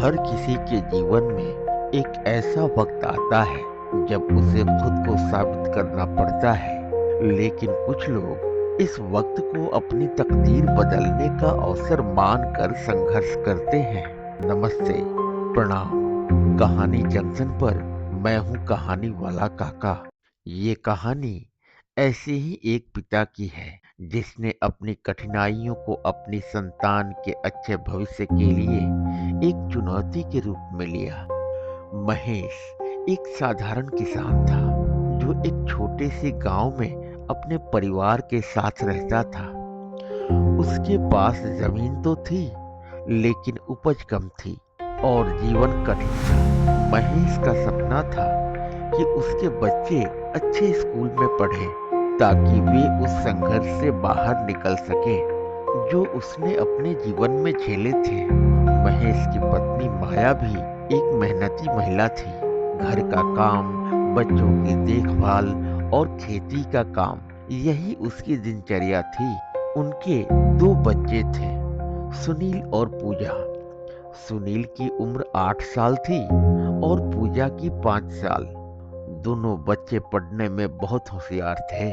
हर किसी के जीवन में एक ऐसा वक्त आता है जब उसे खुद को साबित करना पड़ता है, लेकिन कुछ लोग इस वक्त को अपनी तकदीर बदलने का अवसर मानकर संघर्ष करते हैं। नमस्ते, प्रणाम। कहानी जंक्शन पर मैं हूँ कहानी वाला काका। ये कहानी ऐसे ही एक पिता की है जिसने अपनी कठिनाइयों को अपनी संतान के अच्छे भविष्य के लिए एक चुनौती के रूप में लिया। महेश एक साधारण किसान था जो एक छोटे से गांव में अपने परिवार के साथ रहता था। उसके पास जमीन तो थी, लेकिन उपज कम थी और जीवन कठिन था। महेश का सपना था कि उसके बच्चे अच्छे स्कूल में पढ़ें ताकि वे उस संघर्ष से बाहर निकल सकें जो उसने अपने जीवन में झेले थे। महेश की पत्नी माया भी एक मेहनती महिला थी। घर का काम, बच्चों की देखभाल और खेती का काम, यही उसकी दिनचर्या थी। उनके दो बच्चे थे, सुनील और पूजा। सुनील की उम्र 8 साल थी और पूजा की 5 साल। दोनों बच्चे पढ़ने में बहुत होशियार थे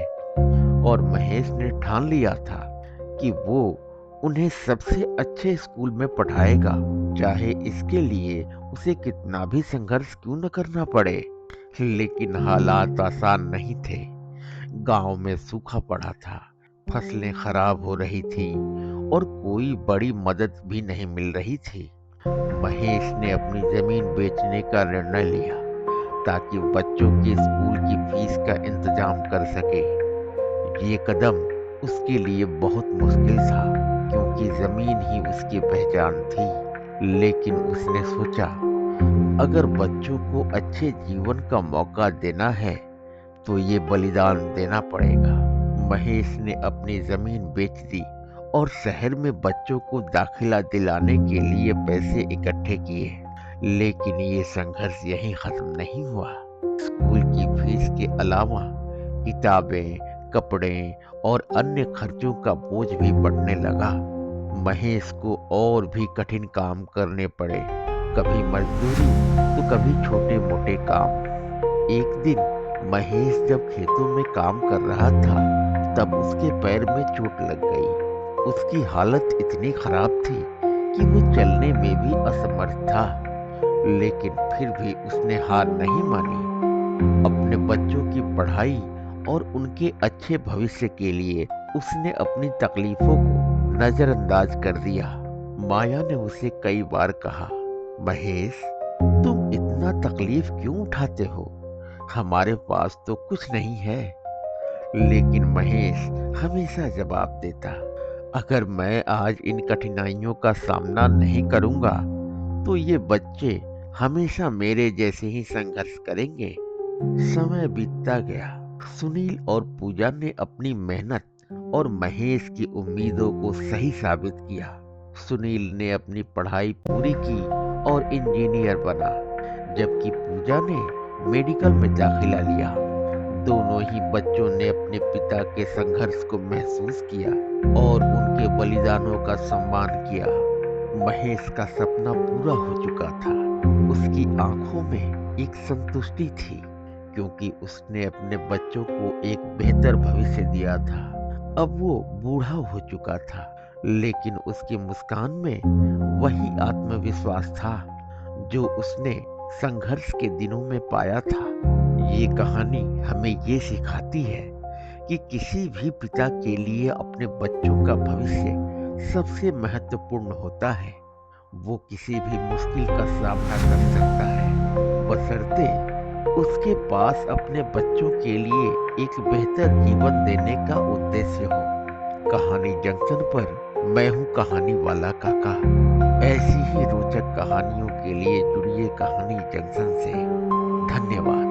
और महेश ने ठान लिया था कि वो उन्हें सबसे अच्छे स्कूल में पढ़ाएगा, चाहे इसके लिए उसे कितना भी संघर्ष क्यों न करना पड़े। लेकिन हालात आसान नहीं थे। गांव में सूखा पड़ा था, फसलें खराब हो रही थी और कोई बड़ी मदद भी नहीं मिल रही थी। महेश ने अपनी जमीन बेचने का निर्णय लिया ताकि बच्चों के स्कूल की फीस का इंतजाम कर सके। ये कदम उसके लिए बहुत मुश्किल था क्योंकि जमीन ही उसकी पहचान थी। लेकिन उसने सोचा, अगर बच्चों को अच्छे जीवन का मौका देना है तो ये बलिदान देना पड़ेगा। महेश ने अपनी जमीन बेच दी और शहर में बच्चों को दाखिला दिलाने के लिए पैसे इकट्ठे किए। लेकिन ये संघर्ष यहीं खत्म नहीं हुआ। स्कूल की फीस के अलावा किताबें, कपड़े और अन्य खर्चों का बोझ भी बढ़ने लगा। महेश को और भी कठिन काम करने पड़े, कभी मजदूरी तो कभी छोटे मोटे काम। एक दिन महेश जब खेतों में काम कर रहा था, तब उसके पैर में चोट लग गई। उसकी हालत इतनी खराब थी कि वो चलने में भी असमर्थ था। लेकिन फिर भी उसने हार नहीं मानी। अपने बच्चों की पढ़ाई और उनके अच्छे भविष्य के लिए उसने अपनी तकलीफों को नजरअंदाज कर दिया। माया ने उसे कई बार कहा, महेश, तुम इतना तकलीफ क्यों उठाते हो? हमारे पास तो कुछ नहीं है। लेकिन महेश हमेशा जवाब देता, अगर मैं आज इन कठिनाइयों का सामना नहीं करूंगा तो ये बच्चे हमेशा मेरे जैसे ही संघर्ष करेंगे। समय बीतता गया। सुनील और पूजा ने अपनी मेहनत और महेश की उम्मीदों को सही साबित किया। सुनील ने अपनी पढ़ाई पूरी की और इंजीनियर बना, जबकि पूजा ने मेडिकल में दाखिला लिया। दोनों ही बच्चों ने अपने पिता के संघर्ष को महसूस किया और उनके बलिदानों का सम्मान किया। महेश का सपना पूरा हो चुका था। उसकी आंखों में एक संतुष्टि थी क्योंकि उसने अपने बच्चों को एक बेहतर भविष्य दिया था। अब वो बूढ़ा हो चुका था, लेकिन उसकी मुस्कान में वही आत्मविश्वास था जो उसने संघर्ष के दिनों में पाया था। ये कहानी हमें ये सिखाती है कि किसी भी पिता के लिए अपने बच्चों का भविष्य सबसे महत्वपूर्ण होता है। वो किसी भी मुश्किल का सामना कर सकता है, बशर्ते उसके पास अपने बच्चों के लिए एक बेहतर जीवन देने का उद्देश्य हो। कहानी जंक्शन पर मैं हूँ कहानी वाला काका। ऐसी ही रोचक कहानियों के लिए जुड़िए कहानी जंक्शन से। धन्यवाद।